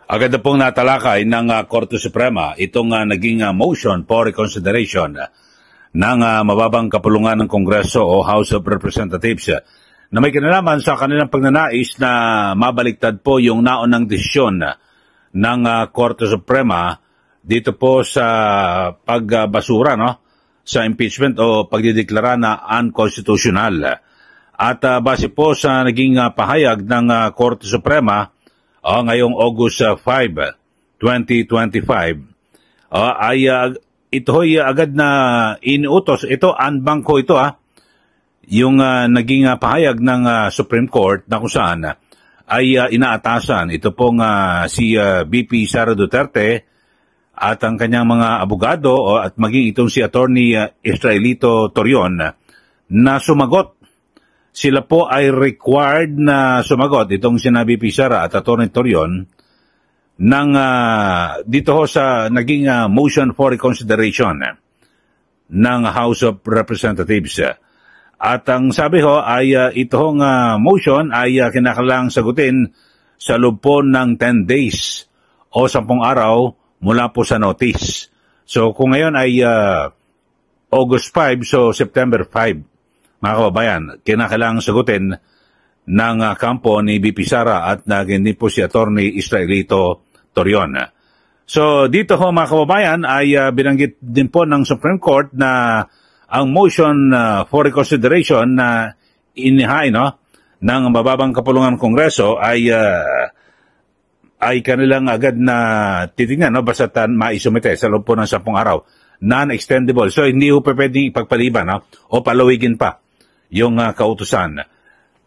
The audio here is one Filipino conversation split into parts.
Agad na pong natalakay ng Korte Suprema itong naging motion for reconsideration ng mababang kapulungan ng Kongreso o House of Representatives na may kinalaman sa kanilang pagnanais na mabaliktad po yung naunang desisyon ng Korte Suprema dito po sa pagbasura sa impeachment o pagdideklara na unconstitutional. At base po sa naging pahayag ng Korte Suprema ngayong August 5, 2025, ay ito'y agad na inuutos. Ito, unbank ko ito yung naging pahayag ng Supreme Court na kung saan ay inaatasan. Ito pong si VP Sara Duterte at ang kanyang mga abogado at maging itong si Attorney Israelito Torion na sumagot. Sila po ay required na sumagot, itong sinabi Sara at Atty. Torion, ng dito ho sa naging motion for reconsideration ng House of Representatives. At ang sabi ho ay itong motion ay kinakailangang sagutin sa loob po ng 10 days o 10 araw mula po sa notice. So kung ngayon ay August 5, so September 5, mga kababayan, kinakailangang sagutin ng kampo ni VP Sara at naging po si Attorney Israelito Torion. So dito ho mga kababayan ay binanggit din po ng Supreme Court na ang motion for reconsideration na inihain ng mababang kapulungan ng Kongreso ay kanilang agad na titingnan basta maisumite sa loob po ng 10 araw. Non-extendable. So hindi ho pwedeng ipagpaliban o palawigin pa yung kautusan.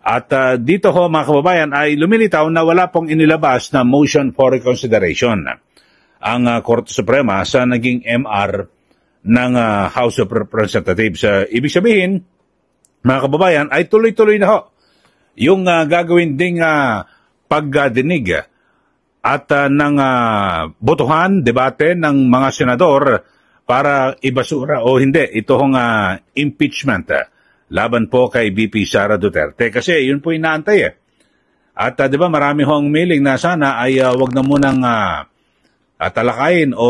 At dito ho mga kababayan ay lumilitaw na wala pong inilabas na motion for reconsideration ang Korte Suprema sa naging MR ng House of Representatives. Ibig sabihin, mga kababayan, ay tuloy-tuloy na ho yung gagawin ding pagdinig at ng botohan, debate ng mga senador para ibasura o hindi itong impeachment laban po kay VP Sara Duterte. Kasi yun po inaantay At di ba marami hong miling na sana ay wag na munang talakayin o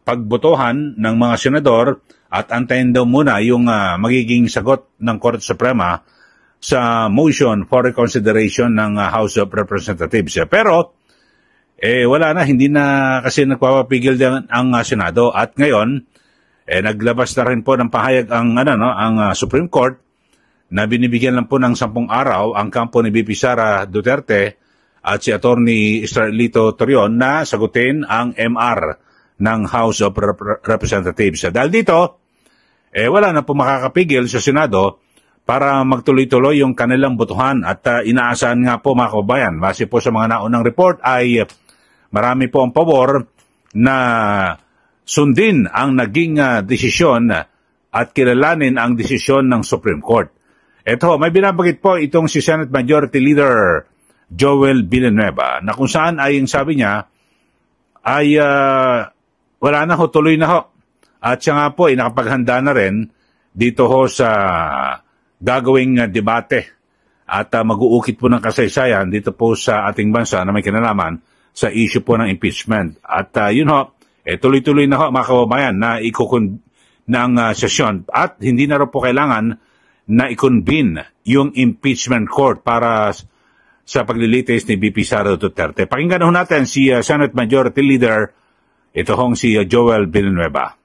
pagbotohan ng mga senador at antayin daw muna yung magiging sagot ng Korte Suprema sa motion for reconsideration ng House of Representatives. Pero wala na, hindi na kasi nagpapapigil din ang Senado at ngayon naglabas na rin po ng pahayag ang Supreme Court na binibigyan lang po ng 10 araw ang kampo ni VP Sara Duterte at si Attorney Israelito Torion na sagutin ang MR ng House of Representatives. Dahil dito, wala na po makakapigil sa Senado para magtuloy-tuloy yung kanilang botohan at inaasahan nga po mga kababayan, base po sa mga naunang report ay marami po ang pabor na sundin ang naging desisyon at kilalanin ang desisyon ng Supreme Court. Ito, may binabagit po itong si Senate Majority Leader Joel Villanueva na kung saan ay yung sabi niya ay wala na ho, tuloy na ho. At siya nga po ay nakapaghanda na rin dito ho sa gagawing debate at mag-uukit po ng kasaysayan dito po sa ating bansa na may kinalaman sa issue po ng impeachment. At yun ho, tuloy-tuloy na ho mga kababayan na ikukun ng sesyon at hindi na rin po kailangan na i-convene yung impeachment court para sa paglilitis ni VP Sara Duterte. Pakinggan ho natin si Senate Majority Leader, ito hong si Joel Villanueva.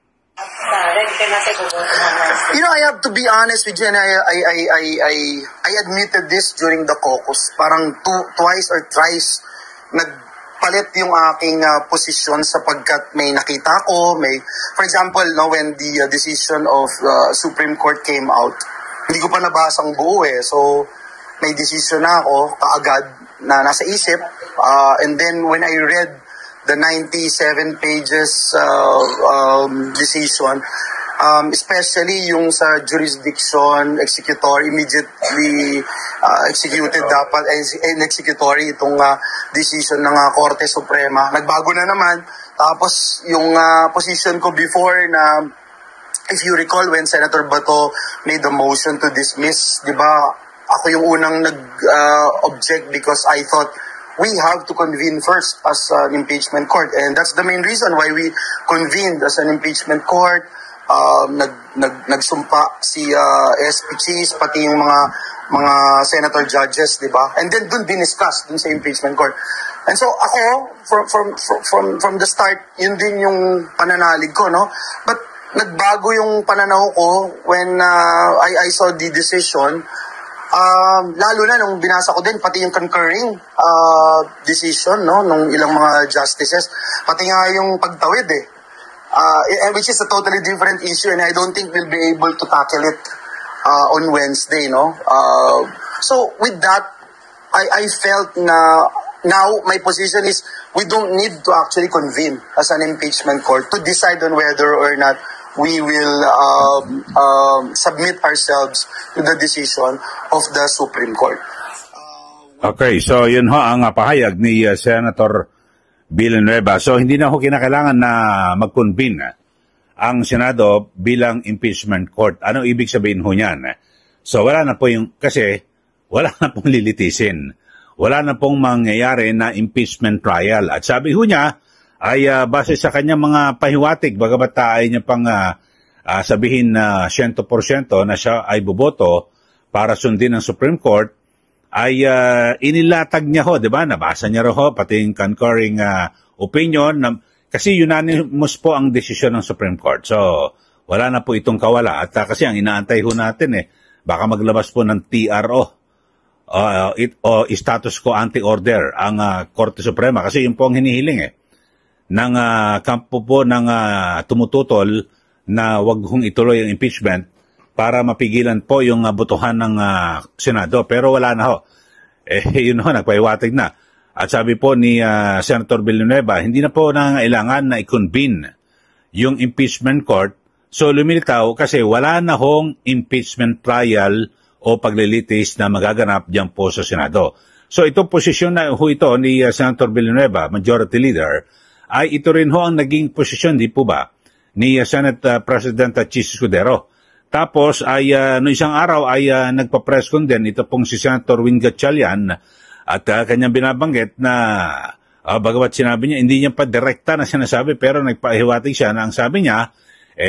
You know, I have to be honest with you, and I admitted this during the caucus. Parang twice or thrice nagpalit yung aking posisyon sapagkat may nakita ko, for example, when the decision of Supreme Court came out, hindi ko pa nabasang buo so may decision na ako kaagad na nasa isip, and then when I read the 97 pages decision, especially yung sa jurisdiction, executory, immediately executed dapat, and executory itong decision ng Korte Suprema. Nagbago na naman. Tapos yung position ko before na, if you recall, when Senator Bato made the motion to dismiss, di ba, ako yung unang nag-object because I thought we have to convene first as an impeachment court. And that's the main reason why we convened as an impeachment court. Nagsumpa si SP Cheese, pati yung mga senator judges, di ba? And then dun diniscuss dun sa impeachment court. And so ako, from the start, yun din yung pananalig ko, no? But nagbago yung pananaw ko when I saw the decision. Lalo na nung binasa ko din pati yung concurring decision, no, nung ilang mga justices, pati nga yung pagtawid which is a totally different issue, and I don't think we'll be able to tackle it on Wednesday, no. So with that, I felt na now my position is we don't need to actually convene as an impeachment court to decide on whether or not we will submit ourselves to the decision of the Supreme Court. Okay, so yun ho ang pahayag ni Senator Villanueva. So hindi na ho kinakailangan na mag-convene ang Senado bilang impeachment court. Ano ibig sabihin ho niyan? So wala na po kasi wala na pong lilitisin. Wala na pong mangyayari na impeachment trial. At sabi ho niya, ay base sa kanyang mga pahiwatig, bagamat ay niya pang sabihin na 100% na siya ay boboto para sundin ng Supreme Court, ay inilatag niya ho, di ba? Nabasa niya ho, pati yung concurring opinion, kasi unanimous po ang desisyon ng Supreme Court. So, wala na po itong kawala. At kasi ang inaantay ho natin baka maglabas po ng TRO, o status quo ante-order ang Korte Suprema. Kasi yun po ang hinihiling ng kampo po ng tumututol na wag hong ituloy ang impeachment para mapigilan po yung botohan ng Senado. Pero wala na ho. Yun ho, nagpahiwatig na. At sabi po ni Senator Villanueva, hindi na po nangailangan na i-convene yung impeachment court. So lumilitaw kasi wala na hong impeachment trial o paglilitis na magaganap diyan po sa Senado. So itong posisyon na ho ito ni Senator Villanueva, Majority Leader, ay ito rin ho ang naging posisyon, di po ba, ni Senate President Chis Escudero. Tapos ay no isang araw ay nagpa-press con din ito pong si Senator Win Gatchalian at kanyang binabanggit na bagamat sinabi niya, hindi niya pa direkta na sinasabi pero nagpahiwatig siya na ang sabi niya,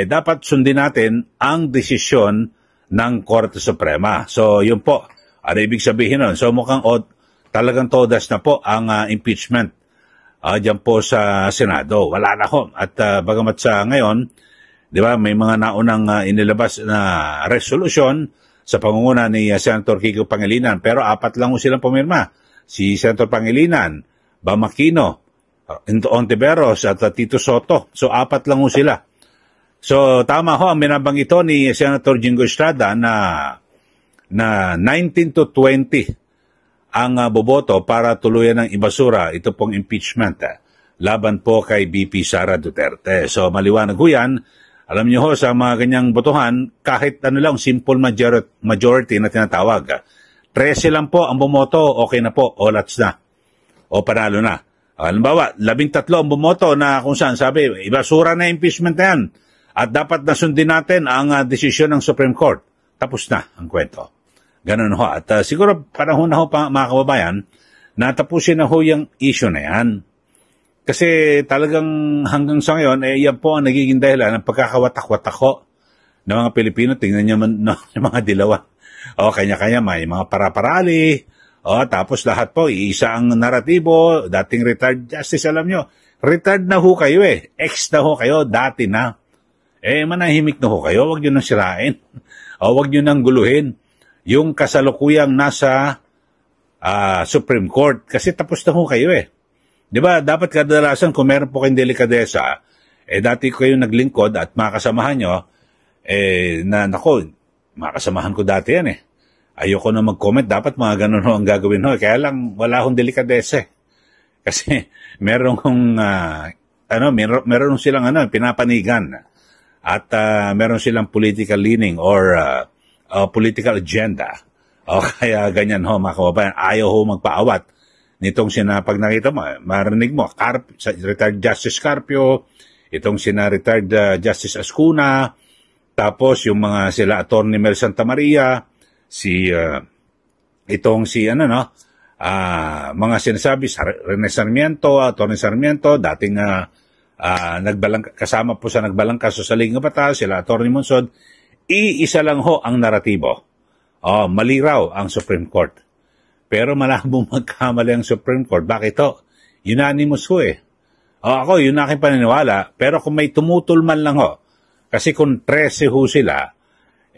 dapat sundin natin ang desisyon ng Korte Suprema. So yun po, ano ibig sabihin nun? So mukhang talagang todas na po ang impeachment dyan po sa Senado. Wala na ho. At bagamat sa ngayon, di ba, may mga naunang inilabas na resolution sa pangunguna ni Senator Kiko Pangilinan. Pero 4 lang ho silang pumirma. Si Senator Pangilinan, Bam Aquino, Ontiveros at Tito Soto. So 4 lang ho sila. So tama ho ang binabanggit ito ni Senator Jingo Estrada na 19 to 20 ang boboto para tuluyan ng ibasura ito pong impeachment laban po kay BP Sara Duterte. So maliwanag ho yan. Alam niyo ho, sa mga ganyang botohan, kahit ano lang, simple majority na tinatawag. 13 lang po ang bumoto, okay na po, o lats na, o panalo na. Halimbawa, 13 ang bumoto na kung saan sabi, ibasura na impeachment na yan. At dapat nasundin natin ang desisyon ng Supreme Court. Tapos na ang kwento. Ganun ho. At siguro panahon na ho, mga kababayan, natapusin na ho yung issue na yan. Kasi talagang hanggang sa ngayon, yan po ang nagiging dahilan ng pagkakawatak-watak ho ng mga Pilipino. Tingnan nyo yung mga dilawan. O kanya-kanya may mga para-parali. O tapos lahat po, iisa ang naratibo. Dating retired justice, alam nyo. Retired na ho kayo Ex na ho kayo, dati na. Manahimik na ho kayo. Huwag nyo nang sirain. O huwag nyo nang guluhin yung kasalukuyang nasa Supreme Court. Kasi tapos na ho kayo Di ba, dapat kadalasan kung meron po kayong delikadesa, dati ko kayong naglingkod at makasamahan nyo, makasamahan ko dati yan Ayoko na mag-comment, dapat mga ganun ho ang gagawin ho. Kaya lang, wala akong delikadesa Kasi, meron silang pinapanigan. At meron silang political leaning or political agenda. O kaya ganyan ho, mga kababayan, ayaw ho magpaawat. Nitong pag nakita mo, marinig mo, retired Justice Carpio, itong retired Justice Ascuna, tapos yung mga sila Attorney Mel Santamaria, mga sinasabi sa Rene Sarmiento, Tony Sarmiento, dating kasama po sa nagbalangkas sa Ligang Batas, sila Atty. Monsod, iisa lang ho ang naratibo. Mali raw ang Supreme Court. Pero malabong magkamali ang Supreme Court. Bakit ho? Unanimous ho eh. Ako, yun aking paniniwala. Pero kung may tumutol man lang ho, kasi kung 13 ho sila,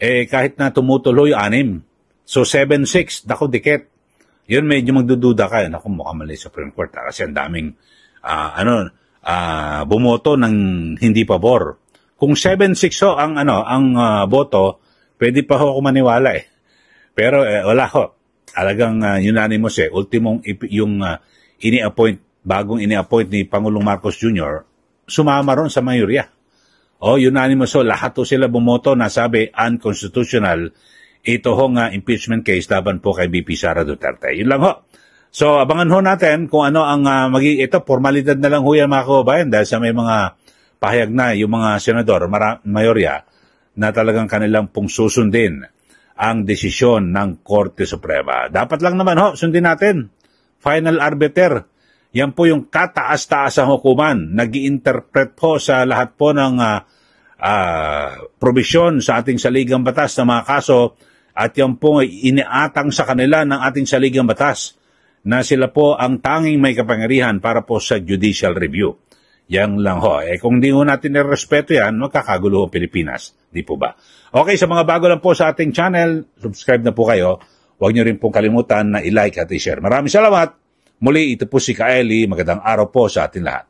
kahit na tumutol ho yung 6. So 7-6, dako dikit. Yun medyo magdududa ka. Naku, mukhang mali Supreme Court. Kasi ang daming, bumoto ng hindi pabor. Kung 7-6 ho ang boto, pwede pa ho ako maniwala eh. Pero wala ho. Alagang unanimous eh. Ultimong yung bagong ini-appoint ni Pangulong Marcos Jr., sumama ron sa mayorya. Unanimous ho. Lahat ho sila bumoto na sabi unconstitutional ito hong impeachment case laban po kay BP Sara Duterte. Yun lang ho. So, abangan ho natin kung ano ang ito, formalidad na lang ho yan mga kababayan dahil sa may mga pahayag na yung mga senador, mayorya, na talagang kanilang pong susundin ang desisyon ng Korte Suprema. Dapat lang naman ho, sundin natin. Final arbiter. Yan po yung kataas-taasang hukuman. Nag-i-interpret po sa lahat po ng probisyon sa ating saligang batas na mga kaso at yan po iniatang sa kanila ng ating saligang batas na sila po ang tanging may kapangyarihan para po sa judicial review. Yan lang ho. Kung di ho natin nirespeto yan, magkakagulo ang Pilipinas. Di po ba? Okay, sa mga bago lang po sa ating channel, subscribe na po kayo. Huwag nyo rin pong kalimutan na i-like at i-share. Maraming salamat. Muli, ito po si Kaeli. Magandang araw po sa ating lahat.